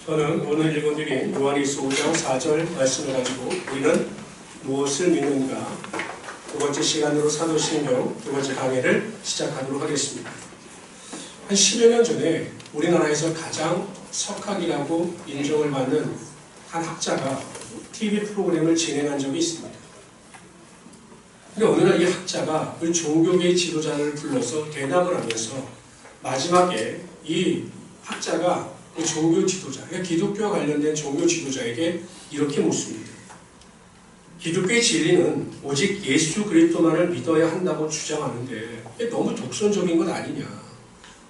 저는 오늘 읽어드린 요한일서 5장 4절 말씀을 가지고 우리는 무엇을 믿는가 두 번째 시간으로 사도신경 두 번째 강의를 시작하도록 하겠습니다. 한 10여 년 전에 우리나라에서 가장 석학이라고 인정을 받는 한 학자가 TV 프로그램을 진행한 적이 있습니다. 근데 어느 날 이 학자가 그 종교계 지도자를 불러서 대담을 하면서 마지막에 이 학자가 그 종교 지도자, 그러니까 기독교와 관련된 종교 지도자에게 이렇게 묻습니다. 기독교의 진리는 오직 예수 그리스도만을 믿어야 한다고 주장하는데 이게 너무 독선적인 것 아니냐.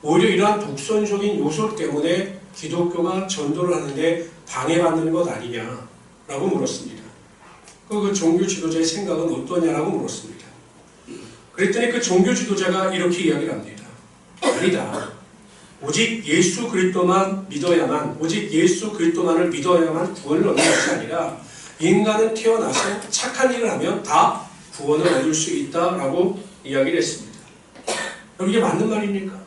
오히려 이러한 독선적인 요소 때문에 기독교가 전도를 하는데 방해받는 것 아니냐라고 물었습니다. 그 종교 지도자의 생각은 어떠냐라고 물었습니다. 그랬더니 그 종교 지도자가 이렇게 이야기를 합니다. 아니다. 오직 예수 그리스도만 믿어야만, 오직 예수 그리스도만을 믿어야만 구원을 얻는 것이 아니라 인간은 태어나서 착한 일을 하면 다 구원을 얻을 수 있다라고 이야기를 했습니다. 그럼 이게 맞는 말입니까?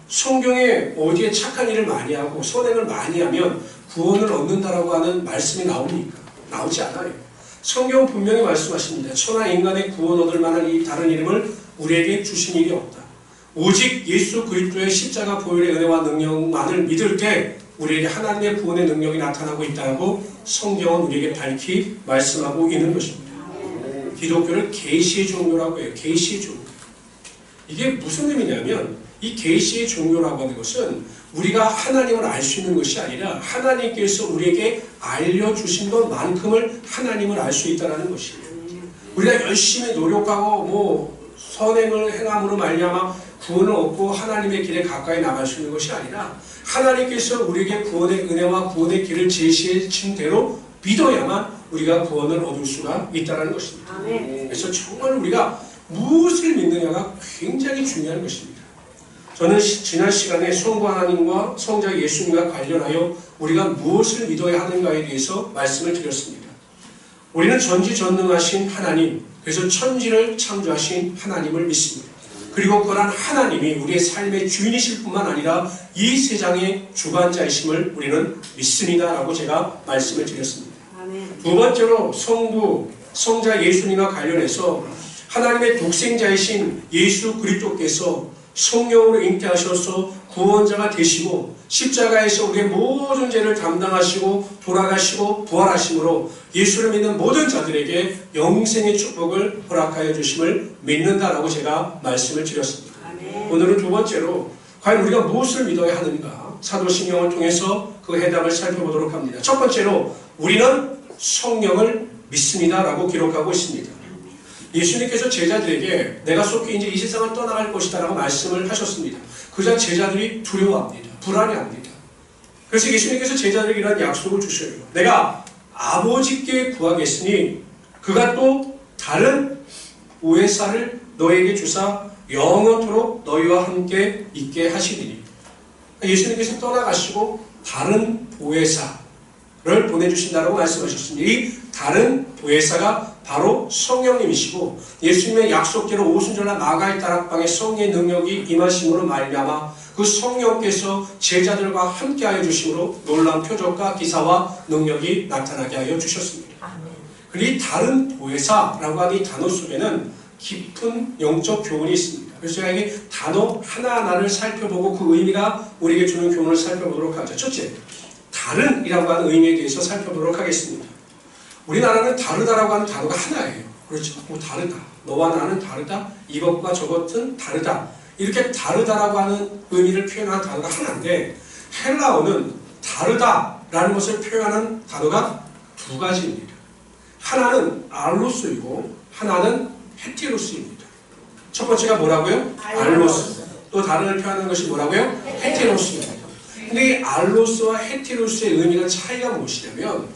성경에 어디에 착한 일을 많이 하고 선행을 많이 하면 구원을 얻는다라고 하는 말씀이 나옵니까? 나오지 않아요. 성경은 분명히 말씀하십니다. 천하 인간의 구원 얻을 만한 이 다른 이름을 우리에게 주신 일이 없다. 오직 예수 그리스도의 십자가 보혈의 은혜와 능력만을 믿을 때 우리에게 하나님의 구원의 능력이 나타나고 있다고 성경은 우리에게 밝히 말씀하고 있는 것입니다. 기독교를 계시의 종교라고 해요. 계시의 종교. 이게 무슨 의미냐면 이 계시의 종교라고 하는 것은 우리가 하나님을 알 수 있는 것이 아니라 하나님께서 우리에게 알려주신 것만큼을 하나님을 알 수 있다는 것이에요. 우리가 열심히 노력하고 선행을 행함으로 말미암아 구원을 얻고 하나님의 길에 가까이 나갈 수 있는 것이 아니라 하나님께서 우리에게 구원의 은혜와 구원의 길을 제시해 주신 대로 믿어야만 우리가 구원을 얻을 수가 있다는 것입니다. 그래서 정말 우리가 무엇을 믿느냐가 굉장히 중요한 것입니다. 저는 지난 시간에 성부 하나님과 성자 예수님과 관련하여 우리가 무엇을 믿어야 하는가에 대해서 말씀을 드렸습니다. 우리는 전지전능하신 하나님, 그래서 천지를 창조하신 하나님을 믿습니다. 그리고 그러한 하나님이 우리의 삶의 주인이실 뿐만 아니라 이 세상의 주관자이심을 우리는 믿습니다라고 제가 말씀을 드렸습니다. 두 번째로 성부, 성자 예수님과 관련해서 하나님의 독생자이신 예수 그리스도께서 성령으로 잉태하셔서 구원자가 되시고 십자가에서 우리의 모든 죄를 담당하시고 돌아가시고 부활하심으로 예수를 믿는 모든 자들에게 영생의 축복을 허락하여 주심을 믿는다라고 제가 말씀을 드렸습니다. 오늘은 두 번째로 과연 우리가 무엇을 믿어야 하는가 사도신경을 통해서 그 해답을 살펴보도록 합니다. 첫 번째로 우리는 성령을 믿습니다라고 기록하고 있습니다. 예수님께서 제자들에게 내가 속히 이제 이 세상을 떠나갈 것이다 라고 말씀을 하셨습니다. 그러자 제자들이 두려워합니다. 불안해합니다. 그래서 예수님께서 제자들에게 이런 약속을 주셔요. 내가 아버지께 구하겠으니 그가 또 다른 보혜사를 너에게 주사 영원토록 너희와 함께 있게 하시리니. 예수님께서 떠나가시고 다른 보혜사를 보내주신다고 말씀하셨습니다. 이 다른 보혜사가 바로 성령님이시고 예수님의 약속대로 오순절날 마가의 다락방에 성령의 능력이 임하심으로 말미암아 그 성령께서 제자들과 함께하여 주심으로 놀라운 표적과 기사와 능력이 나타나게 하여 주셨습니다. 그리고 이 다른 보혜사라고 하는 이 단어 속에는 깊은 영적 교훈이 있습니다. 그래서 제가 이 단어 하나하나를 살펴보고 그 의미가 우리에게 주는 교훈을 살펴보도록 하죠. 첫째, 다른이라고 하는 의미에 대해서 살펴보도록 하겠습니다. 우리나라는 다르다라고 하는 단어가 하나예요. 그렇죠. 다르다. 너와 나는 다르다. 이것과 저것은 다르다. 이렇게 다르다라고 하는 의미를 표현하는 단어가 하나인데 헬라어는 다르다라는 것을 표현하는 단어가 두 가지입니다. 하나는 알로스이고 하나는 헤테로스입니다. 첫 번째가 뭐라고요? 알로스. 또 다른을 표현하는 것이 뭐라고요? 헤테로스입니다. 근데 이 알로스와 헤테로스의 의미가 차이가 무엇이냐면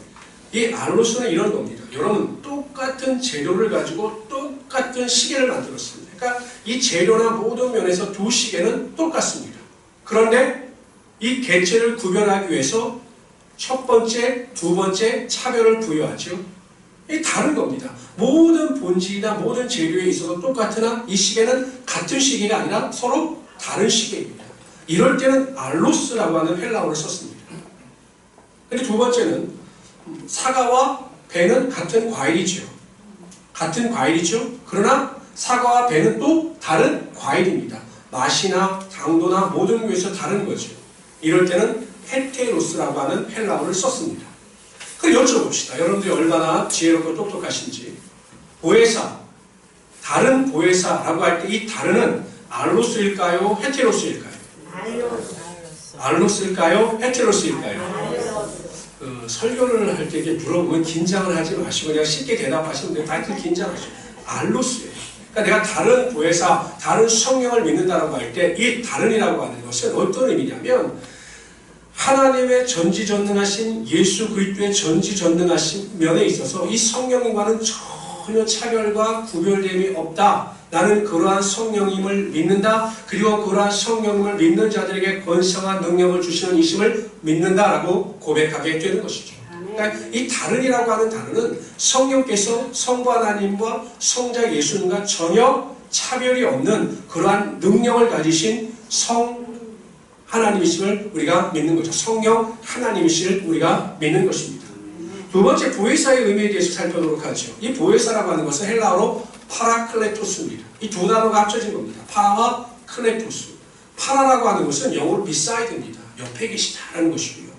이 알로스는 이런 겁니다. 여러분 똑같은 재료를 가지고 똑같은 시계를 만들었습니다. 그러니까 이 재료나 모든 면에서 두 시계는 똑같습니다. 그런데 이 개체를 구별하기 위해서 첫 번째, 두 번째 차별을 부여하죠. 이 다른 겁니다. 모든 본질이나 모든 재료에 있어서 똑같으나 이 시계는 같은 시계가 아니라 서로 다른 시계입니다. 이럴 때는 알로스라고 하는 헬라어를 썼습니다. 근데 두 번째는 사과와 배는 같은 과일이죠. 같은 과일이죠. 그러나 사과와 배는 또 다른 과일입니다. 맛이나 당도나 모든 면에서 다른 거죠. 이럴 때는 헤테로스라고 하는 헬라어를 썼습니다. 그럼 여쭤봅시다. 여러분들이 얼마나 지혜롭고 똑똑하신지. 보혜사, 다른 보혜사라고 할 때 이 다른은 알로스일까요? 헤테로스일까요? 알로스일까요? 헤테로스일까요? 설교를 할 때 이게 물어보면 긴장을 하지 마시고 그냥 쉽게 대답하시면 돼요. 다들 긴장하시죠. 알로스예요. 그러니까 내가 다른 보혜사, 다른 성령을 믿는다라고 할 때 이 다른이라고 하는 것은 어떤 의미냐면 하나님의 전지전능하신 예수 그리스도의 전지전능하신 면에 있어서 이 성령님과는 전혀 차별과 구별됨이 없다. 나는 그러한 성령님을 믿는다. 그리고 그러한 성령님을 믿는 자들에게 권세와 능력을 주시는 이심을 믿는다라고 고백하게 되는 것이죠. 그러니까 이 다른이라고 하는 단어는 성령께서 성부 하나님과 성자 예수님과 전혀 차별이 없는 그러한 능력을 가지신 성 하나님이심을 우리가 믿는 거죠. 성령 하나님이심을 우리가 믿는 것입니다. 두 번째 보혜사의 의미에 대해서 살펴보도록 하죠. 이 보혜사라고 하는 것은 헬라어로 파라클레토스입니다. 이 두 단어가 합쳐진 겁니다. 파라와 클레토스. 파라라고 하는 것은 영어로 비사이드입니다. 옆에 계시다라는 것이고요.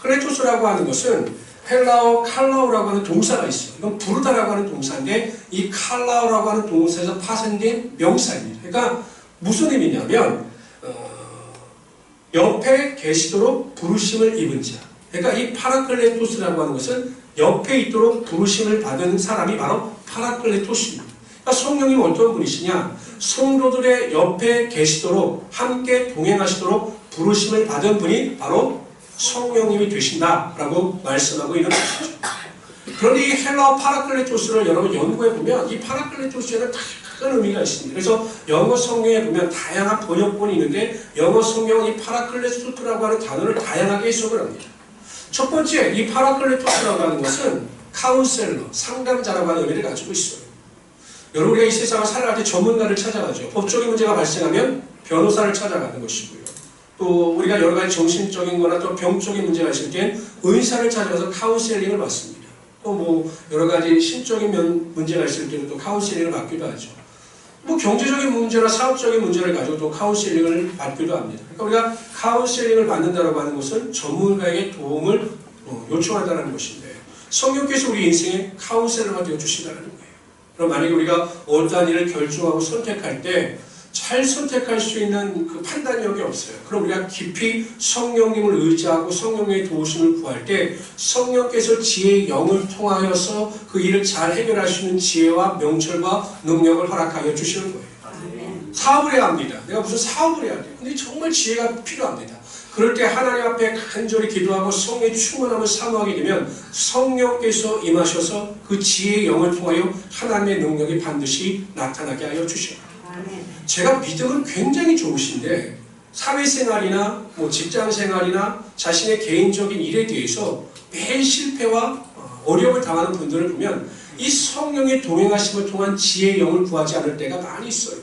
클레토스라고 하는 것은 헬라어 칼라오라고 하는 동사가 있어요. 이건 부르다라고 하는 동사인데 이 칼라오라고 하는 동사에서 파생된 명사입니다. 그러니까 무슨 의미냐면 옆에 계시도록 부르심을 입은 자. 그러니까 이 파라클레토스라고 하는 것은 옆에 있도록 부르심을 받은 사람이 바로 파라클레토스입니다. 그러니까 성령님은 어떤 분이시냐? 성도들의 옆에 계시도록 함께 동행하시도록 부르심을 받은 분이 바로 성령님이 되신다라고 말씀하고 있는 것이죠. 그런데 이 헬라어 파라클레토스를 여러분 연구해 보면 이 파라클레토스에는 큰 의미가 있습니다. 그래서 영어 성경에 보면 다양한 번역본이 있는데 영어 성경은 이 파라클레토스라고 하는 단어를 다양하게 해석을 합니다. 첫 번째, 이 파라클레토스라고 하는 것은 카운셀러, 상담자라고 하는 의미를 가지고 있어요. 여러분 우리가 이 세상을 살아갈 때 전문가를 찾아가죠. 법적인 문제가 발생하면 변호사를 찾아가는 것이고요. 또 우리가 여러 가지 정신적인 거나 또 병적인 문제가 있을 땐 의사를 찾아가서 카운셀링을 받습니다. 또 뭐 여러 가지 신적인 문제가 있을 때는 또 카운셀링을 받기도 하죠. 뭐 경제적인 문제나 사업적인 문제를 가지고 또 카운셀링을 받기도 합니다. 그러니까 우리가 카운셀링을 받는다고 하는 것은 전문가에게 도움을 요청한다는 것인데 성령께서 우리 인생에 카운셀러가 되어주신다는 거예요. 그럼 만약에 우리가 어떠한 일을 결정하고 선택할 때 잘 선택할 수 있는 그 판단력이 없어요. 그럼 우리가 깊이 성령님을 의지하고 성령의 도우심을 구할 때 성령께서 지혜의 영을 통하여서 그 일을 잘 해결할 수 있는 지혜와 명철과 능력을 허락하여 주시는 거예요. 사업을 해야 합니다. 내가 무슨 사업을 해야 돼요. 근데 정말 지혜가 필요합니다. 그럴 때 하나님 앞에 간절히 기도하고 성령의 충만함을 사모하게 되면 성령께서 임하셔서 그 지혜의 영을 통하여 하나님의 능력이 반드시 나타나게 하여 주셔요. 제가 믿음은 굉장히 좋으신데 사회생활이나 뭐 직장생활이나 자신의 개인적인 일에 대해서 매일 실패와 어려움을 당하는 분들을 보면 이 성령의 동행하심을 통한 지혜의 영을 구하지 않을 때가 많이 있어요.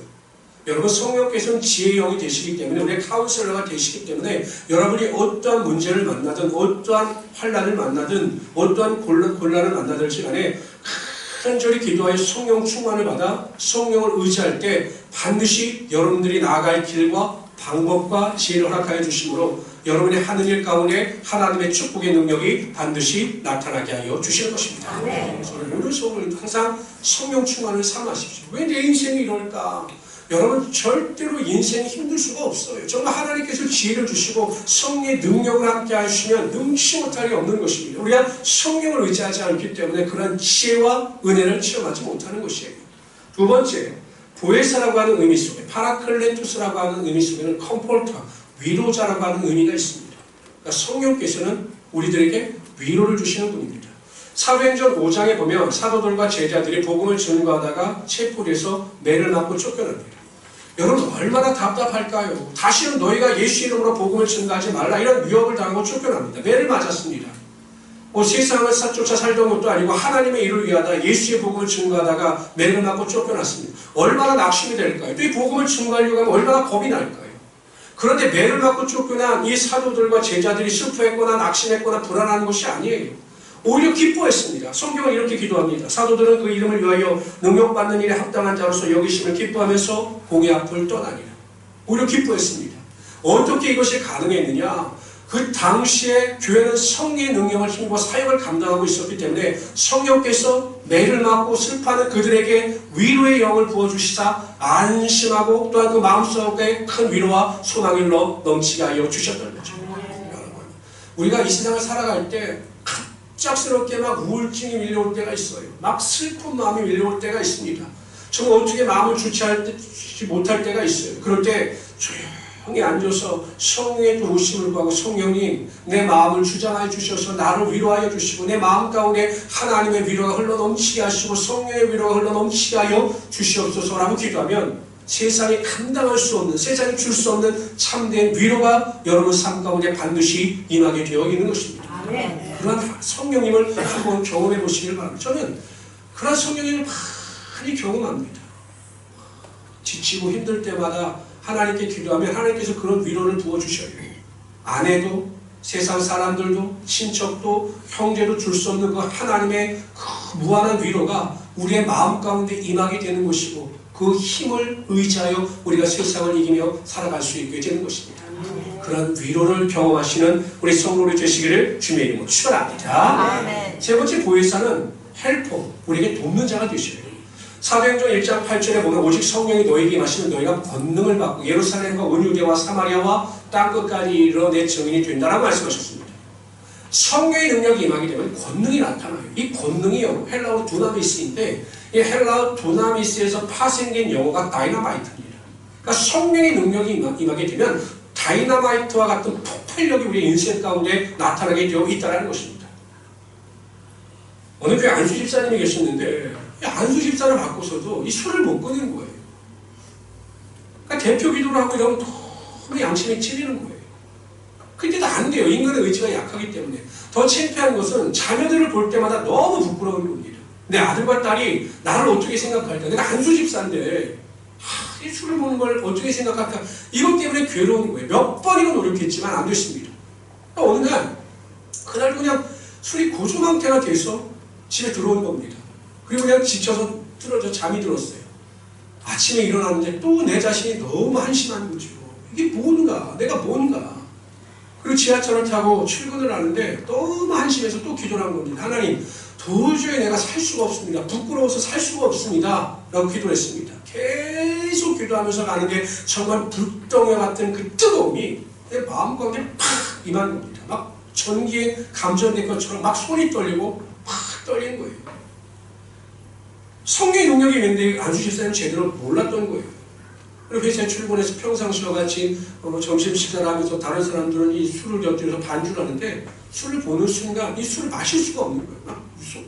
여러분 성령께서는 지혜의 영이 되시기 때문에 우리의 카운셀러가 되시기 때문에 여러분이 어떠한 문제를 만나든 어떠한 환난을 만나든 어떠한 곤란을 만나든지 간에 간절히 기도하여 성령 충만을 받아 성령을 의지할 때 반드시 여러분들이 나아갈 길과 방법과 지혜를 허락하여 주심으로 여러분의 하는 일 가운데 하나님의 축복의 능력이 반드시 나타나게 하여 주시는 것입니다. 그래서 모든 소원을 항상 성령 충만을 삼으십시오. 왜 내 인생이 이럴까? 여러분 절대로 인생이 힘들 수가 없어요. 정말 하나님께서 지혜를 주시고 성령의 능력을 함께 하시면 능치 못할 게 없는 것입니다. 우리가 성령을 의지하지 않기 때문에 그런 지혜와 은혜를 체험하지 못하는 것이에요. 두 번째, 보혜사라고 하는 의미 속에 파라클레토스라고 하는 의미 속에는 컴포터, 위로자라고 하는 의미가 있습니다. 그러니까 성령께서는 우리들에게 위로를 주시는 분입니다. 사도행전 5장에 보면 사도들과 제자들이 복음을 전가하다가 체포돼서 매를 맞고 쫓겨납니다. 여러분 얼마나 답답할까요? 다시는 너희가 예수 이름으로 복음을 전가하지 말라 이런 위협을 당하고 쫓겨납니다. 매를 맞았습니다. 뭐 세상을 쫓아 살던 것도 아니고 하나님의 일을 위하다 예수의 복음을 전가하다가 매를 맞고 쫓겨났습니다. 얼마나 낙심이 될까요? 또 이 복음을 전가하려고 하면 얼마나 겁이 날까요? 그런데 매를 맞고 쫓겨난 이 사도들과 제자들이 슬퍼했거나 낙심했거나 불안한 것이 아니에요. 오히려 기뻐했습니다. 성경은 이렇게 기도합니다. 사도들은 그 이름을 위하여 능력받는 일에 합당한 자로서 여기심을 기뻐하면서 공의 앞을 떠나니라. 오히려 기뻐했습니다. 어떻게 이것이 가능했느냐? 그 당시에 교회는 성령의 능력을 힘입어 사역을 감당하고 있었기 때문에 성령께서 매를 맞고 슬퍼하는 그들에게 위로의 영을 부어주시사 안심하고 또한 그 마음속에 큰 위로와 소망을 넘치게 하여 주셨던 거죠. 여러분, 우리가 이 세상을 살아갈 때 갑작스럽게 막 우울증이 밀려올 때가 있어요. 막 슬픈 마음이 밀려올 때가 있습니다. 정말 어떻게 마음을 주체하지 못할 때가 있어요. 그럴 때 조용히 앉아서 성령의 도우심을 구하고 성령님 내 마음을 주장하여 주셔서 나를 위로하여 주시고 내 마음 가운데 하나님의 위로가 흘러넘치게 하시고 성령의 위로가 흘러넘치게 하여 주시옵소서라고 기도하면 세상에 감당할 수 없는, 세상에 줄 수 없는 참된 위로가 여러분 삶 가운데 반드시 임하게 되어 있는 것입니다. 그런 성령님을 한번 경험해 보시길 바랍니다. 저는 그런 성령님을 많이 경험합니다. 지치고 힘들 때마다 하나님께 기도하면 하나님께서 그런 위로를 부어주셔요. 아내도 세상 사람들도 친척도 형제도 줄 수 없는 그 하나님의 그 무한한 위로가 우리의 마음 가운데 임하게 되는 것이고 그 힘을 의지하여 우리가 세상을 이기며 살아갈 수 있게 되는 것입니다. 그런 위로를 경험하시는 우리 성도들이 되시기를 주님의 이름으로 축원합니다. 세 번째 보혜사는 헬퍼, 우리에게 돕는 자가 되셔야 돼요. 사도행전 1장 8절에 보면 오직 성령이 너에게 임하시면 너희가 권능을 받고 예루살렘과 온 유대와 사마리아와 땅끝까지 이르러 내 증인이 된다라고 말씀하셨습니다. 성령의 능력이 임하게 되면 권능이 나타나요. 이 권능이요, 헬라어 두나미스인데 이 헬라어 두나미스에서 파생된 영어가 다이너마이트입니다. 그러니까 성령의 능력이 임하게 되면 다이너마이트와 같은 폭발력이 우리 인생 가운데 나타나게 되어 있다는 것입니다. 어느 교회 안수 집사님이 계셨는데 안수 집사를 바꿔서도 이 술을 못 끊는 거예요. 그러니까 대표 기도를 하고 이러면 너무 양심이 찔리는 거예요. 근데도 안 돼요. 인간의 의지가 약하기 때문에. 더 창피한 것은 자녀들을 볼 때마다 너무 부끄러운 겁니다. 내 아들과 딸이 나를 어떻게 생각할까? 내가 안수 집사인데 이 술을 먹는 걸 어떻게 생각할까? 이것 때문에 괴로운 거예요. 몇 번이고 노력했지만 안 됐습니다. 어느 날 그날 그냥 술이 고주망태가 돼서 집에 들어온 겁니다. 그리고 그냥 지쳐서 쓰러져 잠이 들었어요. 아침에 일어났는데 또 내 자신이 너무 한심한 거죠. 이게 뭔가, 내가 뭔가. 그리고 지하철을 타고 출근을 하는데 너무 한심해서 또 기도를 한 겁니다. 하나님, 도저히 내가 살 수가 없습니다. 부끄러워서 살 수가 없습니다. 라고 기도를 했습니다. 계속 기도하면서 가는데 정말 불덩이 같은 그 뜨거움이 내 마음 가운데 팍 임한 겁니다. 막 전기에 감전된 것처럼 막 손이 떨리고 팍 떨리는 거예요. 성령의 능력이 있는데 안수 집사님 제대로 몰랐던 거예요. 그리고 회사에 출근해서 평상시와 같이 점심 식사를 하면서 다른 사람들은 이 술을 곁들여서 반주를 하는데 술을 보는 순간 이 술을 마실 수가 없는 거예요. 막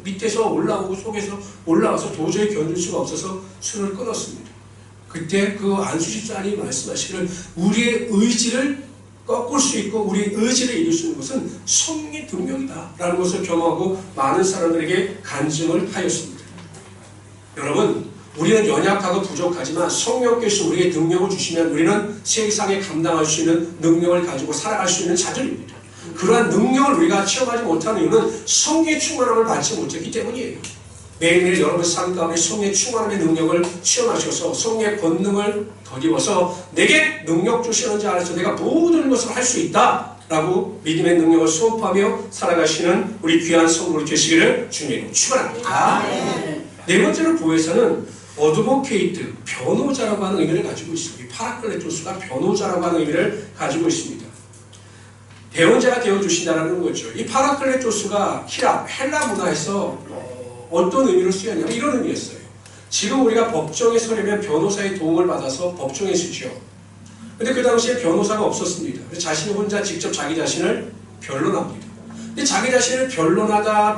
밑에서 올라오고 속에서 올라와서 도저히 견딜 수가 없어서 술을 끊었습니다. 그때 그 안수 집사님이 말씀하시기를 우리의 의지를 꺾을 수 있고 우리의 의지를 이룰 수 있는 것은 성령의 능력이다 라는 것을 경험하고 많은 사람들에게 간증을 하였습니다. 여러분, 우리는 연약하고 부족하지만 성령께서 우리에게 능력을 주시면 우리는 세상에 감당할 수 있는 능력을 가지고 살아갈 수 있는 자들입니다. 그러한 능력을 우리가 체험하지 못하는 이유는 성령의 충만함을 받지 못했기 때문이에요. 매일매일 여러분 삶 가운데 성령의 충만함의 능력을 체험하셔서 성령의 권능을 덧입어서 내게 능력 주시는 자 안에서 내가 모든 것을 할 수 있다 라고 믿음의 능력을 선포하며 살아가시는 우리 귀한 성도들 되시기를 주님으로 축원합니다. 네 번째로 보혜사는 어드보케이트, 변호자라고 하는 의미를 가지고 있습니다. 파라클레토스가 변호자라고 하는 의미를 가지고 있습니다. 대언자가 되어주신다는 거죠. 이 파라클레토스가 헬라 문화에서 어떤 의미를 쓰였냐면 이런 의미였어요. 지금 우리가 법정에 서려면 변호사의 도움을 받아서 법정에 서죠. 근데 그 당시에 변호사가 없었습니다. 그래서 자신이 혼자 직접 자기 자신을 변론합니다. 근데 자기 자신을 변론하다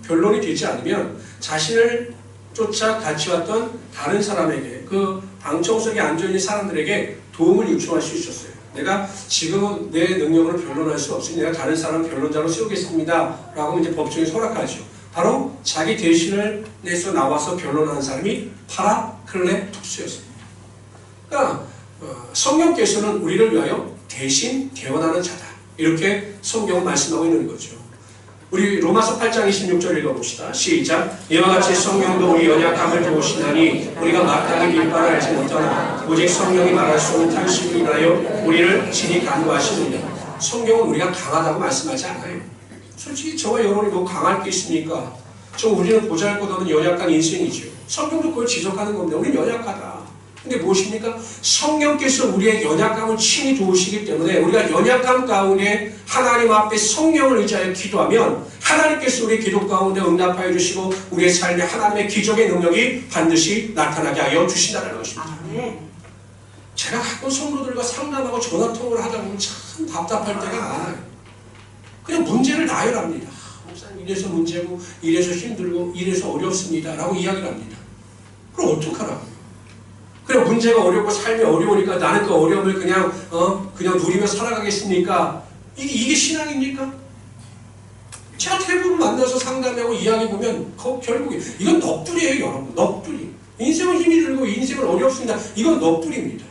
변론이 되지 않으면 자신을 쫓아 같이 왔던 다른 사람에게 그 방청석에 앉아있는 사람들에게 도움을 요청할 수 있었어요. 내가 지금은 내 능력으로 변론할 수 없으니 내가 다른 사람 변론자로 세우겠습니다 라고 이제 법정에 허락하죠. 바로 자기 대신을 내서 나와서 변론하는 사람이 파라클레토스였습니다. 그러니까 성령께서는 우리를 위하여 대신 대원하는 자다. 이렇게 성경은 말씀하고 있는 거죠. 우리 로마서 8장 26절 읽어봅시다. 시작. 이와 같이 성령도 우리 연약함을 도우시나니 우리가 마땅히 일반을 알지 못하나 오직 성령이 말할 수 없는 탄식을 인하여 우리를 친히 간구하시느니라. 성경은 우리가 강하다고 말씀하지 않아요. 솔직히 저와 여러분이 뭐 강할 게 있습니까? 우리는 보잘것없는 연약한 인생이죠. 성경도 그걸 지적하는 겁니다. 우리는 연약하다. 근데 무엇입니까? 성령께서 우리의 연약함을 친히 도우시기 때문에 우리가 연약함 가운데 하나님 앞에 성령을 의지하여 기도하면 하나님께서 우리의 기도 가운데 응답하여 주시고 우리의 삶에 하나님의 기적의 능력이 반드시 나타나게 하여 주신다는 것입니다. 제가 가끔 성도들과 상담하고 전화통화를 하다 보면 참 답답할 때가 많아요. 그냥 문제를 나열합니다. 목사님 이래서 문제고 이래서 힘들고 이래서 어렵습니다 라고 이야기를 합니다. 그럼 어떡하라고요? 그래 문제가 어렵고 삶이 어려우니까 나는 그 어려움을 그냥 누리며 살아가겠습니까? 이게 신앙입니까? 제가 대부분 만나서 상담하고 이야기해보면 결국에 이건 넋두리예요. 여러분 넋두리. 인생은 힘이 들고 인생은 어렵습니다. 이건 넋두리입니다.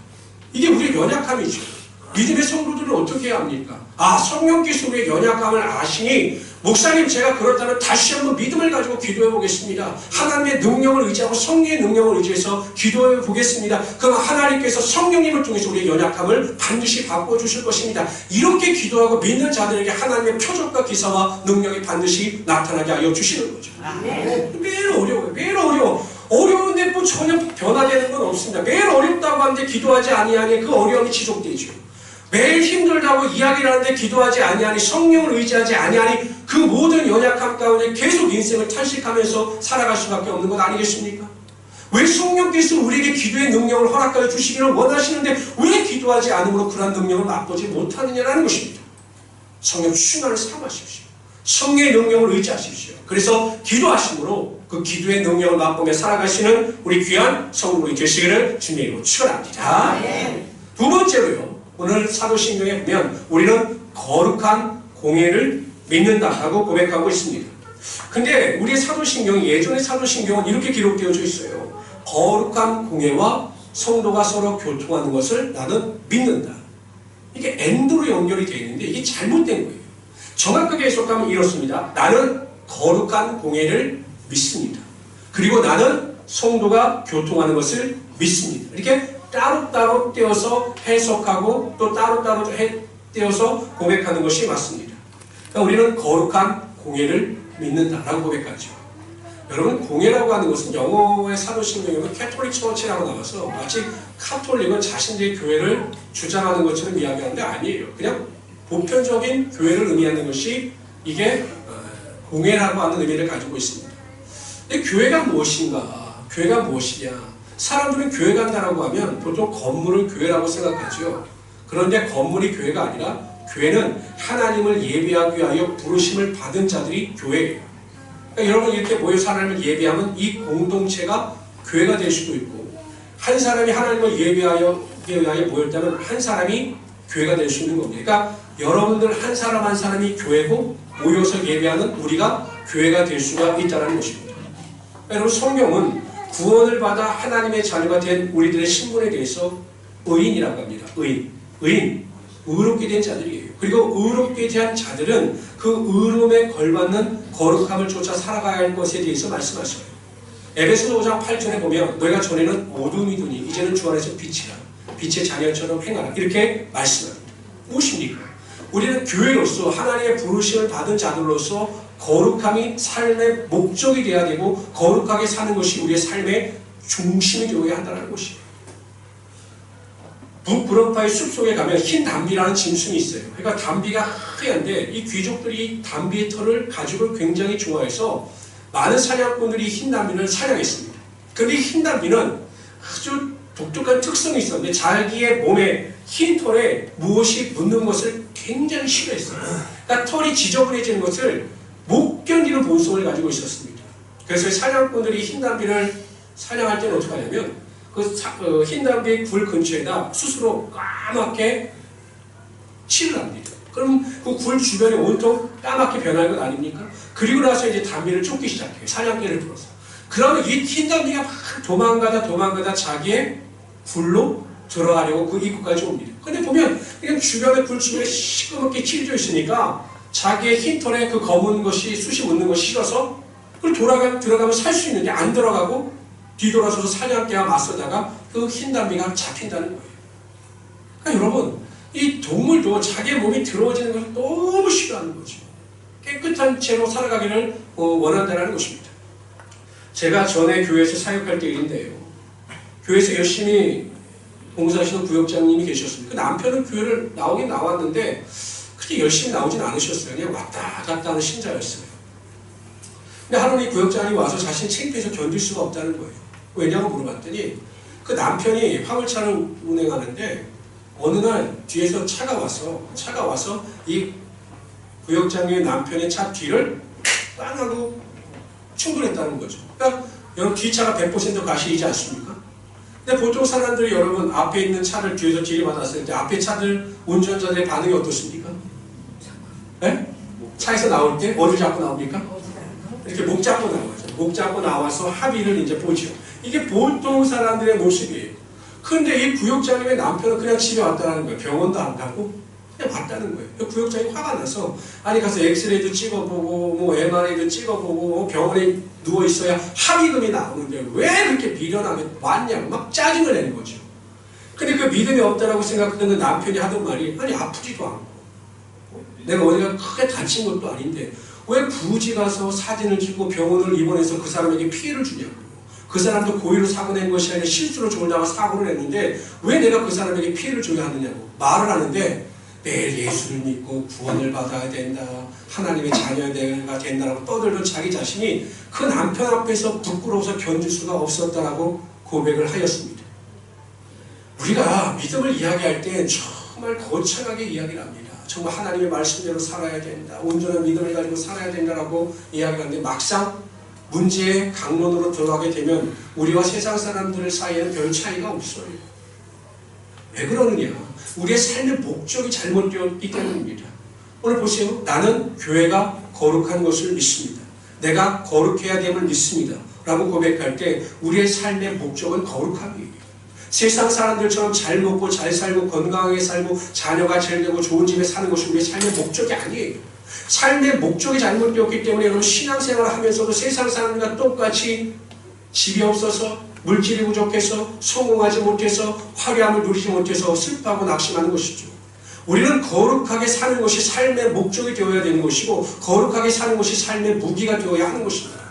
이게 우리의 연약함이죠. 믿음의 성도들은 어떻게 해야 합니까? 성령께서 우리의 연약함을 아시니 목사님 제가 그렇다면 다시 한번 믿음을 가지고 기도해 보겠습니다. 하나님의 능력을 의지하고 성령의 능력을 의지해서 기도해 보겠습니다. 그럼 하나님께서 성령님을 통해서 우리의 연약함을 반드시 바꿔주실 것입니다. 이렇게 기도하고 믿는 자들에게 하나님의 표적과 기사와 능력이 반드시 나타나게 하여 주시는 거죠. 매일 어려워요. 매일 어려워. 어려운데 뭐 전혀 변화되는 건 없습니다. 매일 어렵다고 하는데 기도하지 아니하니 그 어려움이 지속되죠. 매일 힘들다고 이야기를 하는데 기도하지 아니하니 성령을 의지하지 아니하니 그 모든 연약함 가운데 계속 인생을 탄식하면서 살아갈 수밖에 없는 것 아니겠습니까? 왜 성령께서 우리에게 기도의 능력을 허락하여 주시기를 원하시는데 왜 기도하지 않으므로 그러한 능력을 맛보지 못하느냐라는 것입니다. 성령 충만을 사모하십시오. 성령의 능력을 의지하십시오. 그래서 기도하심으로 그 기도의 능력을 맛보며 살아가시는 우리 귀한 성도들이 되시기를 주님의 이름으로 축원합니다. 두 번째로요. 오늘 사도신경에 보면 우리는 거룩한 공예를 믿는다라고 고백하고 있습니다. 근데 우리의 사도신경이 예전의 사도신경은 이렇게 기록되어져 있어요. 거룩한 공예와 성도가 서로 교통하는 것을 나는 믿는다. 이게 엔드로 연결이 되어 있는데 이게 잘못된 거예요. 정확하게 해석하면 이렇습니다. 나는 거룩한 공예를 믿습니다. 그리고 나는 성도가 교통하는 것을 믿습니다. 이렇게 따로따로 떼어서 해석하고 또 따로따로 떼어서 고백하는 것이 맞습니다. 그러니까 우리는 거룩한 공예를 믿는다라고 고백하죠. 여러분 공예라고 하는 것은 영어의 사도신경에는 캐톨릭 처치라고 나와서 마치 카톨릭은 자신들의 교회를 주장하는 것처럼 이야기하는 게 아니에요. 그냥 보편적인 교회를 의미하는 것이 이게 공예라고 하는 의미를 가지고 있습니다. 근데 교회가 무엇인가? 교회가 무엇이냐? 사람들은 교회 간다라고 하면 보통 건물을 교회라고 생각하죠. 그런데 건물이 교회가 아니라 교회는 하나님을 예배하기 위하여 부르심을 받은 자들이 교회예요. 그러니까 여러분 이렇게 모여서 하나님을 예배하면 이 공동체가 교회가 될 수도 있고 한 사람이 하나님을 예배하여 모였다면 한 사람이 교회가 될 수 있는 겁니다. 그러니까 여러분들 한 사람 한 사람이 교회고 모여서 예배하는 우리가 교회가 될 수가 있다는 것입니다. 여러분 성경은 구원을 받아 하나님의 자녀가 된 우리들의 신분에 대해서 의인이라고 합니다. 의인, 의롭게 된 자들이에요. 그리고 의롭게 된 자들은 그 의로움에 걸맞는 거룩함을 쫓아 살아가야 할 것에 대해서 말씀하셔요. 에베소서 5장 8절에 보면 너희가 전에는 어둠이더니 이제는 주 안에서 빛이라 빛의 자녀처럼 행하라 이렇게 말씀합니다. 무엇입니까? 우리는 교회로서 하나님의 부르심을 받은 자들로서 거룩함이 삶의 목적이 되어야 되고 거룩하게 사는 것이 우리의 삶의 중심이 되어야 한다는 것이에요. 북브런파의 숲속에 가면 흰 담비라는 짐승이 있어요. 그러니까 담비가 하얀데 이 귀족들이 담비의 털을 가죽을 굉장히 좋아해서 많은 사냥꾼들이 흰 담비를 사냥했습니다. 그런데 이 흰 담비는 아주 독특한 특성이 있었는데 자기의 몸에 흰 털에 무엇이 묻는 것을 굉장히 싫어했어요. 그러니까 털이 지저분해지는 것을 못 견디는 본성을 가지고 있었습니다. 그래서 사냥꾼들이 흰 담비를 사냥할 때는 어떻게 하냐면 그 흰 담비 굴 근처에다 스스로 까맣게 칠을 합니다. 그럼 그 굴 주변이 온통 까맣게 변할 것 아닙니까? 그리고 나서 이제 담비를 쫓기 시작해요. 사냥개를 불어서. 그러면 이 흰 담비가 막 도망가다 자기의 굴로 들어가려고 그 입구까지 옵니다. 근데 보면 그냥 주변에 불주변에 시커멓게 칠해져 있으니까 자기의 흰털에 그 검은 것이 숱이 묻는 것이 싫어서 그걸 들어가면 살 수 있는데 안 들어가고 뒤돌아서서 사냥개와 맞서다가 그 흰 담비가 잡힌다는 거예요. 그러니까 여러분, 이 동물도 자기의 몸이 더러워지는 것을 너무 싫어하는 거죠. 깨끗한 채로 살아가기를 원한다는 것입니다. 제가 전에 교회에서 사역할 때 일인데요. 교회에서 열심히 봉사하시는 구역장님이 계셨습니다. 그 남편은 교회를 나오긴 나왔는데 그렇게 열심히 나오진 않으셨어요. 그냥 왔다 갔다 하는 신자였어요. 근데 하루는 이 구역장님이 와서 자신이 창피해서 견딜 수가 없다는 거예요. 왜냐고 물어봤더니 그 남편이 화물차를 운행하는데 어느 날 뒤에서 차가 와서 이 구역장님의 남편의 차 뒤를 빵 하고 충돌했다는 거죠. 그러니까 여러분 뒷차가 100% 가시이지 않습니까? 근데 보통 사람들이 여러분 앞에 있는 차를 뒤에서 들이받았을 때 앞에 차들 운전자들의 반응이 어떻습니까? 네? 차에서 나올 때 어디 잡고 나옵니까? 이렇게 목 잡고 나와죠. 목 잡고 나와서 합의를 이제 보죠. 이게 보통 사람들의 모습이에요. 그런데 이 구역장님의 남편은 그냥 집에 왔다는 거예요. 병원도 안 가고 그냥 왔다는 거예요. 그 구역장이 화가 나서 아니 가서 엑스레이도 찍어보고 뭐 MRI도 찍어보고 병원에 누워 있어야 합의금이 나오는데 왜 그렇게 비련하게 왔냐고 막 짜증을 내는 거죠. 근데 그 믿음이 없다라고 생각했던 그 남편이 하던 말이 아니 아프지도 않고 내가 어디가 크게 다친 것도 아닌데 왜 굳이 가서 사진을 찍고 병원을 입원해서 그 사람에게 피해를 주냐고. 그 사람도 고의로 사고 낸 것이 아니라 실수로 졸다가 사고를 했는데 왜 내가 그 사람에게 피해를 줘야 하느냐고 말을 하는데 매일 예수를 믿고 구원을 받아야 된다. 하나님의 자녀가 된다라고 떠들던 자기 자신이 그 남편 앞에서 부끄러워서 견딜 수가 없었다라고 고백을 하였습니다. 우리가 믿음을 이야기할 땐 정말 거창하게 이야기를 합니다. 정말 하나님의 말씀대로 살아야 된다. 온전한 믿음을 가지고 살아야 된다라고 이야기하는데 막상 문제의 강론으로 들어가게 되면 우리와 세상 사람들 사이에는 별 차이가 없어요. 왜 그러느냐? 우리의 삶의 목적이 잘못되었기 때문입니다. 오늘 보세요. 나는 교회가 거룩한 것을 믿습니다. 내가 거룩해야 됨을 믿습니다. 라고 고백할 때 우리의 삶의 목적은 거룩함이에요. 세상 사람들처럼 잘 먹고 잘 살고 건강하게 살고 자녀가 잘 되고 좋은 집에 사는 것이 우리의 삶의 목적이 아니에요. 삶의 목적이 잘못되었기 때문에 여러분 신앙생활을 하면서도 세상 사람들과 똑같이 집이 없어서 물질이 부족해서 성공하지 못해서 화려함을 누리지 못해서 슬퍼하고 낙심하는 것이죠. 우리는 거룩하게 사는 것이 삶의 목적이 되어야 되는 것이고 거룩하게 사는 것이 삶의 무기가 되어야 하는 것입니다.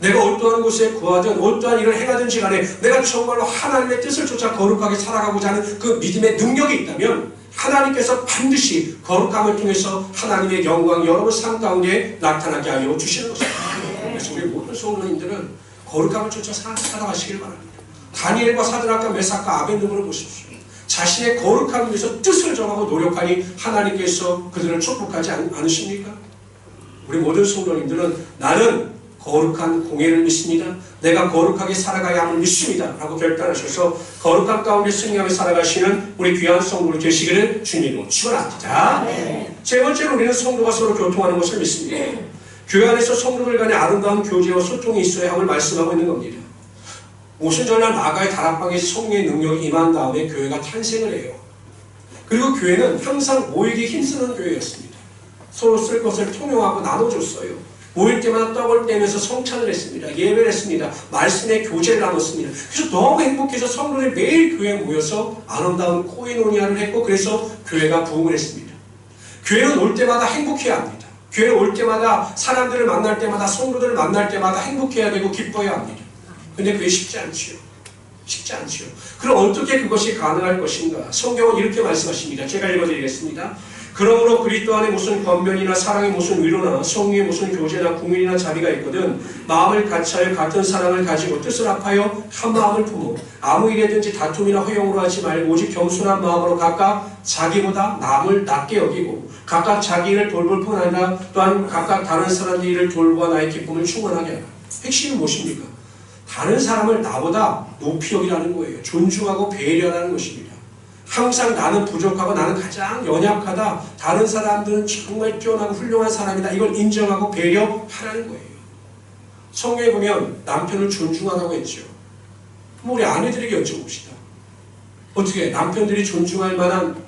내가 어떠한 곳에 구하든 어떠한 일을 행하든지 간에 내가 정말로 하나님의 뜻을 쫓아 거룩하게 살아가고자 하는 그 믿음의 능력이 있다면 하나님께서 반드시 거룩함을 통해서 하나님의 영광이 여러분 삶 가운데 나타나게 하여 주시는 것입니다. 그래서 우리 모든 성도님들은 거룩함을 쫓아 살아가시길 바랍니다. 다니엘과 사드락과 메삭과 아벳느고를 보십시오. 자신의 거룩함을 위해서 뜻을 정하고 노력하니 하나님께서 그들을 축복하지 않으십니까? 우리 모든 성도님들은 나는 거룩한 공예를 믿습니다. 내가 거룩하게 살아가야 함을 믿습니다. 라고 결단하셔서 거룩한 가운데 승리하며 살아가시는 우리 귀한 성도를 되시기를 주님으로 축원합니다. 세 번째로 우리는 성도가 서로 교통하는 것을 믿습니다. 교회 안에서 성도들 간의 아름다운 교제와 소통이 있어야 함을 말씀하고 있는 겁니다. 오순절날 마가의 다락방에서 성령의 능력이 임한 다음에 교회가 탄생을 해요. 그리고 교회는 항상 모이기 힘쓰는 교회였습니다. 서로 쓸 것을 통용하고 나눠줬어요. 모일 때마다 떡을 떼면서 성찬을 했습니다. 예배를 했습니다. 말씀의 교제를 나눴습니다. 그래서 너무 행복해서 성도들이 매일 교회에 모여서 아름다운 코이노니아를 했고 그래서 교회가 부흥을 했습니다. 교회는 올 때마다 행복해야 합니다. 교회는 올 때마다 사람들을 만날 때마다 성도들을 만날 때마다 행복해야 되고 기뻐야 합니다. 근데 그게 쉽지 않지요. 쉽지 않지요. 그럼 어떻게 그것이 가능할 것인가? 성경은 이렇게 말씀하십니다. 제가 읽어드리겠습니다. 그러므로 그리스도 안에 무슨 권면이나 사랑의 무슨 위로나 성령의 무슨 교제나 궁율이나 자비가 있거든 마음을 같이하여 같은 사랑을 가지고 뜻을 합하여 한 마음을 품어 아무 일에든지 다툼이나 허용으로 하지 말고 오직 겸손한 마음으로 각각 자기보다 남을 낮게 여기고 각각 자기 일을 돌볼 뿐 아니라 또한 각각 다른 사람의 일을 돌보아 나의 기쁨을 충만하게 하라. 핵심은 무엇입니까? 다른 사람을 나보다 높이 여기라는 거예요. 존중하고 배려하는 것입니다. 항상 나는 부족하고 나는 가장 연약하다. 다른 사람들은 정말 뛰어나고 훌륭한 사람이다. 이걸 인정하고 배려하라는 거예요. 성경에 보면 남편을 존중하라고 했죠. 우리 아내들에게 여쭤봅시다. 어떻게 남편들이 존중할 만한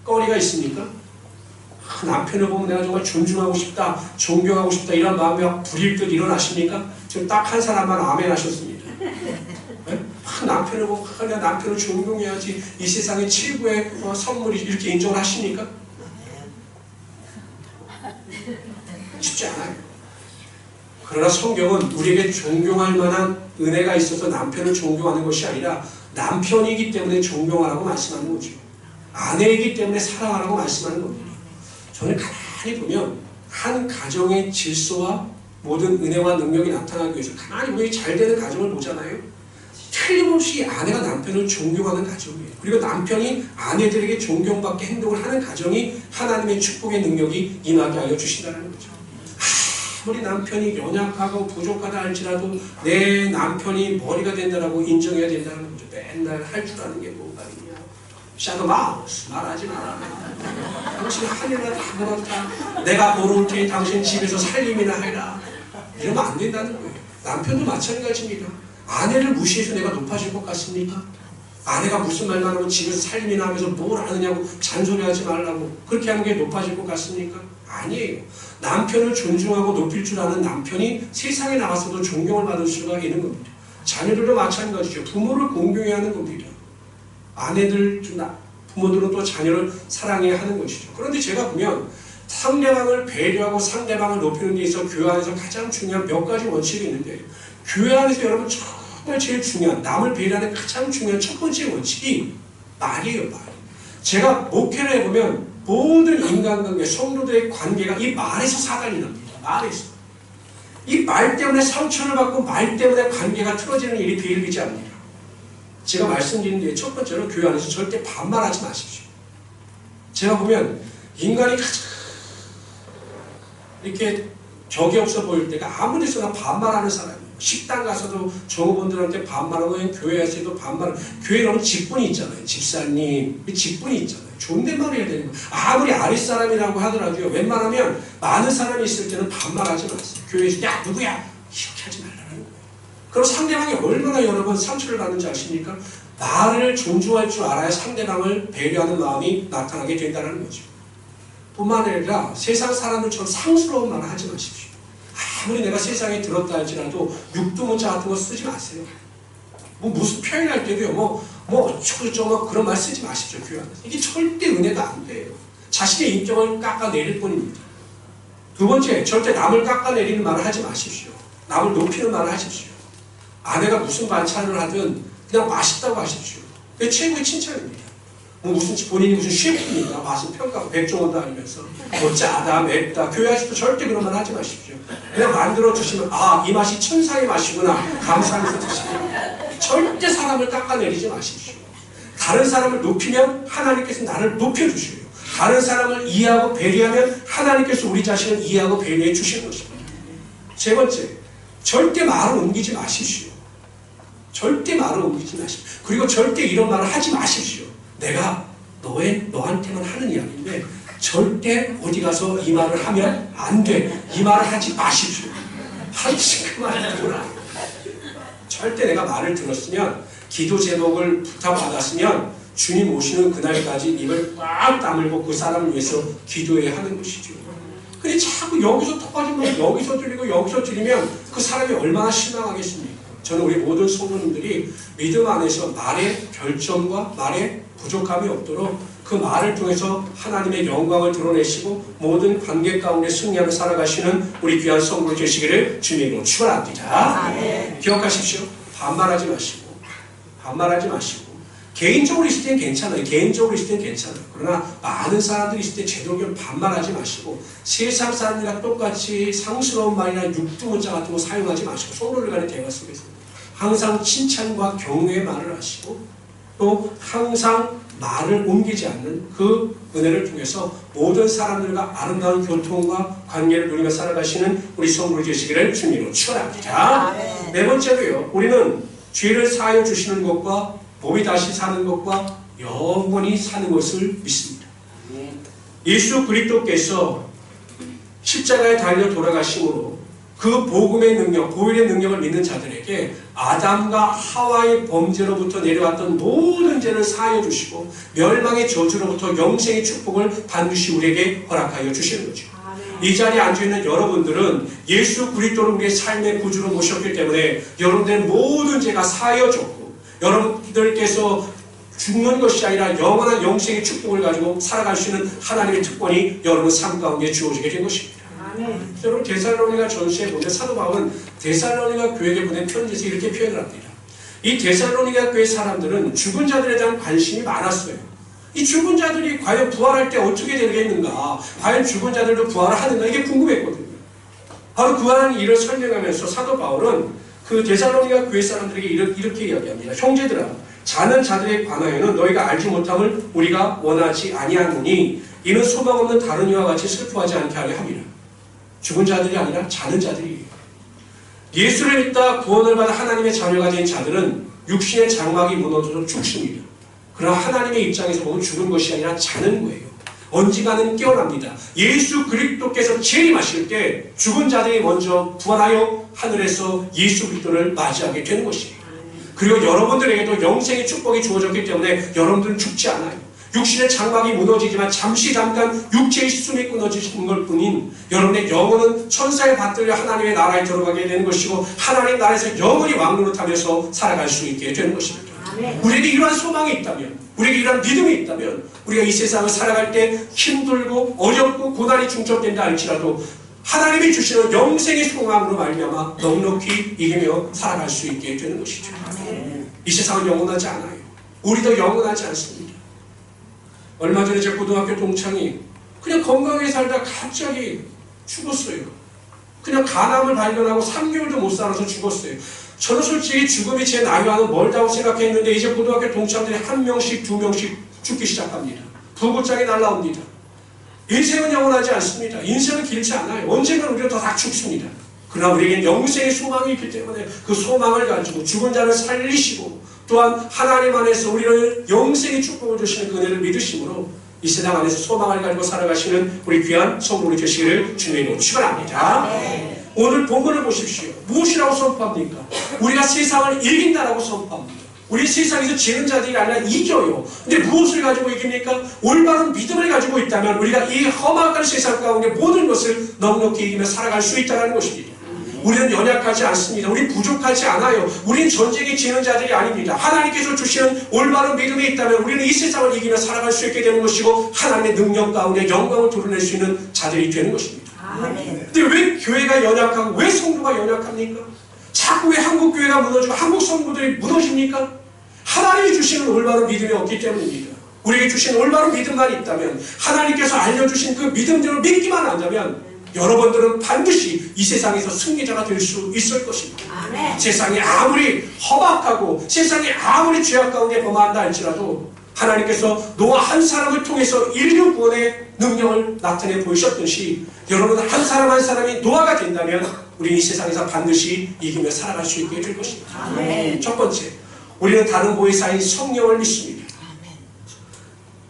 거리가 있습니까? 남편을 보면 내가 정말 존중하고 싶다, 존경하고 싶다 이런 마음이 막 불일 듯 일어나십니까? 지금 딱 한 사람만 아멘 하셨습니다. 네? 남편을 보고 내가 남편을 존경해야지 이 세상의 최고의 선물이 이렇게 인정을 하십니까? 쉽지 않아요. 그러나 성경은 우리에게 존경할 만한 은혜가 있어서 남편을 존경하는 것이 아니라 남편이기 때문에 존경하라고 말씀하는 거죠. 아내이기 때문에 사랑하라고 말씀하는 겁니다. 저는 가만히 보면 한 가정의 질서와 모든 은혜와 능력이 나타나기 위해서 가만히 보면 잘 되는 가정을 보잖아요. 틀림없이 아내가 남편을 존경하는 가정이에요. 그리고 남편이 아내들에게 존경받게 행동을 하는 가정이 하나님의 축복의 능력이 임하게 하여 주신다는 거죠. 아무리 남편이 연약하고 부족하다 할지라도 내 남편이 머리가 된다라고 인정해야 된다는 거죠. 맨날 할 줄 아는 게 뭐가 있냐. 샤도 마우스 말하지 마라. 당신 하늘나 다 그렇다. 내가 벌어올 테니 당신 집에서 살림이나 해라. 이러면 안 된다는 거예요. 남편도 마찬가지입니다. 아내를 무시해서 내가 높아질 것 같습니까? 아내가 무슨 말만 하고 집에서 살림이나 하면서 뭘 하느냐고 잔소리하지 말라고 그렇게 하는 게 높아질 것 같습니까? 아니에요. 남편을 존중하고 높일 줄 아는 남편이 세상에 나가서도 존경을 받을 수가 있는 겁니다. 자녀들도 마찬가지죠. 부모를 공경해야 하는 겁니다. 아내들, 부모들은 또 자녀를 사랑해야 하는 것이죠. 그런데 제가 보면 상대방을 배려하고 상대방을 높이는 데 있어서 교회 안에서 가장 중요한 몇 가지 원칙이 있는데 교회 안에서 여러분 정말 제일 중요한 남을 배려하는 가장 중요한 첫 번째 원칙이 말이에요. 말. 제가 목회를 해보면 모든 인간관계, 성도들의 관계가 이 말에서 사단이 납니다. 말에서. 이 말 때문에 상처를 받고 말 때문에 관계가 틀어지는 일이 비일비지 않습니다. 제가 말씀드린 게 첫 번째로 교회 안에서 절대 반말하지 마십시오. 제가 보면 인간이 가장 이렇게 격이 없어 보일 때가 아무 데서나 반말하는 사람이에요. 식당 가서도 종업원들한테 반말하고 교회에서도 반말. 교회에 너무 직분이 있잖아요. 집사님, 직분이 있잖아요. 존댓말 해야 되는 거예요. 아무리 아랫사람이라고 하더라도요. 웬만하면 많은 사람이 있을 때는 반말하지 마세요. 교회에서 야 누구야? 이렇게 하지 말라는 거예요. 그럼 상대방이 얼마나 여러 번 상처를 받는지 아십니까? 말을 존중할 줄 알아야 상대방을 배려하는 마음이 나타나게 된다는 거죠. 뿐만 아니라 세상 사람들처럼 상스러운 말을 하지 마십시오. 아무리 내가 세상에 들었다 할지라도 육두문자 같은 거 쓰지 마세요. 무슨 표현할 때도요. 어쩌고저쩌고 그런 말 쓰지 마십시오. 교회 안에서. 이게 절대 은혜가 안 돼요. 자신의 인격을 깎아내릴 뿐입니다. 두 번째, 절대 남을 깎아내리는 말을 하지 마십시오. 남을 높이는 말을 하십시오. 아내가 무슨 반찬을 하든 그냥 맛있다고 하십시오. 그게 최고의 칭찬입니다. 본인이 무슨 셰프입니까? 맛은 평가하고 백종원도 아니면서 짜다 맵다 교회 아직도 절대 그런 말 하지 마십시오. 그냥 만들어 주시면 이 맛이 천사의 맛이구나 감사하면서 드시고 절대 사람을 깎아내리지 마십시오. 다른 사람을 높이면 하나님께서 나를 높여주셔요. 다른 사람을 이해하고 배려하면 하나님께서 우리 자신을 이해하고 배려해 주시는 것입니다. 세 번째, 절대 말을 옮기지 마십시오. 절대 말을 옮기지 마십시오. 그리고 절대 이런 말을 하지 마십시오. 내가 너한테만 하는 이야기인데 절대 어디 가서 이 말을 하면 안 돼. 이 말을 하지 마십시오. 하지 그 말을 들어라. 절대 내가 말을 들었으면 기도 제목을 부탁받았으면 주님 오시는 그날까지 입을 꽉 다물고 그 사람을 위해서 기도해야 하는 것이죠. 근데 자꾸 여기서 터가지면 여기서 들리고 여기서 들리면 그 사람이 얼마나 실망하겠습니까? 저는 우리 모든 성도님들이 믿음 안에서 말의 결점과 말의 부족함이 없도록 그 말을 통해서 하나님의 영광을 드러내시고 모든 관계 가운데 승리하며 살아가시는 우리 귀한 성도들 되시기를 주님으로 축원합니다. 기억하십시오. 반말하지 마시고 개인적으로 있을 땐 괜찮아요. 그러나 많은 사람들이 있을 때 제도적으로 반말하지 마시고 세상 사람들과 똑같이 상스러운 말이나 육두문자 같은 거 사용하지 마시고 성도들 간의 대화 속에서 항상 칭찬과 격려의 말을 하시고 또 항상 말을 옮기지 않는 그 은혜를 통해서 모든 사람들과 아름다운 교통과 관계를 누리며 살아가시는 우리 성도들 되시기를 주님으로 축원합니다. 네 번째로요. 우리는 죄를 사하여 주시는 것과 몸이 다시 사는 것과 영원히 사는 것을 믿습니다. 예수 그리스도께서 십자가에 달려 돌아가심으로 그 복음의 능력, 보혈의 능력을 믿는 자들에게 아담과 하와의 범죄로부터 내려왔던 모든 죄를 사하여 주시고 멸망의 저주로부터 영생의 축복을 반드시 우리에게 허락하여 주시는 거죠. 이 자리에 앉아있는 여러분들은 예수 그리스도를 우리의 삶의 구주로 모셨기 때문에 여러분들의 모든 죄가 사하여졌고 여러분들께서 죽는 것이 아니라 영원한 영생의 축복을 가지고 살아갈 수 있는 하나님의 특권이 여러분 삶 가운데 주어지게 된 것입니다. 여러분 데살로니가 전서에 보면 사도 바울은 데살로니가 교회에 보낸 편지에서 이렇게 표현을 합니다. 이 데살로니가 교회 사람들은 죽은 자들에 대한 관심이 많았어요. 이 죽은 자들이 과연 부활할 때 어떻게 되겠는가, 과연 죽은 자들도 부활을 하는가, 이게 궁금했거든요. 바로 부활하는 일을 설명하면서 사도 바울은 그 데살로니가 교회 사람들에게 이렇게 이야기합니다. 형제들아, 자는 자들에 관하여는 너희가 알지 못함을 우리가 원하지 아니하노니 이는 소망 없는 다른 이와 같이 슬퍼하지 않게 하려 함이라. 죽은 자들이 아니라 자는 자들이에요. 예수를 믿다 구원을 받아 하나님의 자녀가 된 자들은 육신의 장막이 무너져서 죽습니다. 그러나 하나님의 입장에서 보면 죽은 것이 아니라 자는 거예요. 언젠가는 깨어납니다. 예수 그리스도께서 재림하실 때 죽은 자들이 먼저 부활하여 하늘에서 예수 그리스도를 맞이하게 되는 것이에요. 그리고 여러분들에게도 영생의 축복이 주어졌기 때문에 여러분들은 죽지 않아요. 육신의 장막이 무너지지만 잠깐 육체의 숨이 끊어지는 것 뿐인 여러분의 영혼은 천사의 받들려 하나님의 나라에 들어가게 되는 것이고 하나님의 나라에서 영원히 왕노릇하면서 살아갈 수 있게 되는 것입니다. 우리에게 이러한 소망이 있다면, 우리에게 이러한 믿음이 있다면 우리가 이 세상을 살아갈 때 힘들고 어렵고 고난이 중첩된다 할지라도 하나님이 주시는 영생의 소망으로 말미암아 넉넉히 이기며 살아갈 수 있게 되는 것이죠. 이 세상은 영원하지 않아요. 우리도 영원하지 않습니다. 얼마 전에 제 고등학교 동창이 그냥 건강하게 살다 갑자기 죽었어요. 그냥 간암을 발견하고 3개월도 못 살아서 죽었어요. 저는 솔직히 죽음이 제 나이와는 멀다고 생각했는데 이제 고등학교 동창들이 1명씩 2명씩 죽기 시작합니다. 부고장이 날라옵니다. 인생은 영원하지 않습니다. 인생은 길지 않아요. 언젠가 우리가 다 죽습니다. 그러나 우리에겐 영생의 소망이 있기 때문에 그 소망을 가지고 죽은 자를 살리시고 또한 하나님 안에서 우리를 영생의 축복을 주시는 그 은혜를 믿으심으로 이 세상 안에서 소망을 가지고 살아가시는 우리 귀한 성도들이 되시기를 주님의 이름으로 축원합니다. 오늘 본문을 보십시오. 무엇이라고 선포합니까? 우리가 세상을 이긴다라고 선포합니다. 우리 세상에서 지는 자들이 아니라 이겨요. 근데 무엇을 가지고 이깁니까? 올바른 믿음을 가지고 있다면 우리가 이 험악한 세상 가운데 모든 것을 넉넉히 이기며 살아갈 수 있다는 것입니다. 우리는 연약하지 않습니다. 우리 부족하지 않아요. 우리는 전쟁에 지는 자들이 아닙니다. 하나님께서 주시는 올바른 믿음이 있다면 우리는 이 세상을 이기며 살아갈 수 있게 되는 것이고 하나님의 능력 가운데 영광을 드러낼 수 있는 자들이 되는 것입니다. 근데 왜 교회가 연약하고 왜 성도가 연약합니까? 자꾸 왜 한국 교회가 무너지고 한국 성도들이 무너집니까? 하나님이 주시는 올바른 믿음이 없기 때문입니다. 우리에게 주신 올바른 믿음만 있다면 하나님께서 알려주신 그 믿음대로 믿기만 한다면 여러분들은 반드시 이 세상에서 승리자가 될 수 있을 것입니다. 세상이 아무리 험악하고 세상이 아무리 죄악 가운데 범한다 할지라도 하나님께서 노아 한 사람을 통해서 인류 구원의 능력을 나타내 보이셨듯이 여러분 한 사람 한 사람이 노아가 된다면 우리 이 세상에서 반드시 이기며 살아갈 수 있게 될 것입니다. 첫 번째, 우리는 다른 보혜사인 성령을 믿습니다.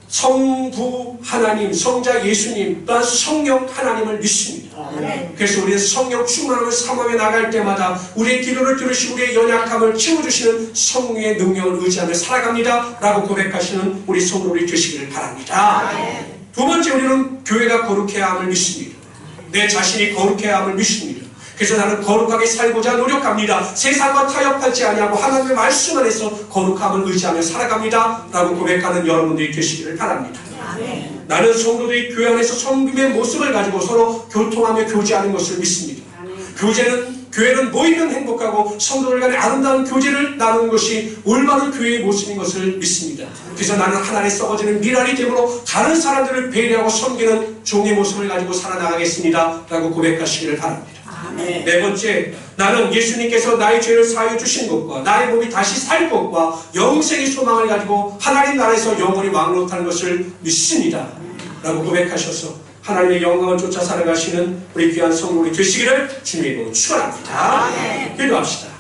성부 하나님, 성자 예수님, 또한 성령 하나님을 믿습니다. 그래서 우리는 성령 충만함을 사모하며 나갈 때마다 우리의 기도를 들으시고 우리의 연약함을 채워주시는 성령의 능력을 의지하며 살아갑니다 라고 고백하시는 우리 성도들이 되시기를 바랍니다. 두 번째, 우리는 교회가 거룩해야 함을 믿습니다. 내 자신이 거룩해야 함을 믿습니다. 그래서 나는 거룩하게 살고자 노력합니다. 세상과 타협하지 아니하고 하나님의 말씀 안에서 거룩함을 의지하며 살아갑니다 라고 고백하는 여러분들이 되시기를 바랍니다. 나는 성도들이 교회 안에서 성김의 모습을 가지고 서로 교통하며 교제하는 것을 믿습니다. 교회는 모이면 행복하고 성도들 간의 아름다운 교제를 나누는 것이 올바른 교회의 모습인 것을 믿습니다. 그래서 나는 하나님의 썩어지는 미랄이 되므로 다른 사람들을 배려하고 섬기는 종의 모습을 가지고 살아나가겠습니다 라고 고백하시기를 바랍니다. 네 번째, 나는 예수님께서 나의 죄를 사하여 주신 것과 나의 몸이 다시 살 것과 영생의 소망을 가지고 하나님 나라에서 영원히 왕노릇하는 것을 믿습니다 라고 고백하셔서 하나님의 영광을 쫓아 살아가시는 우리 귀한 성도들이 되시기를 주님의 이름으로 축원합니다. 기도합시다.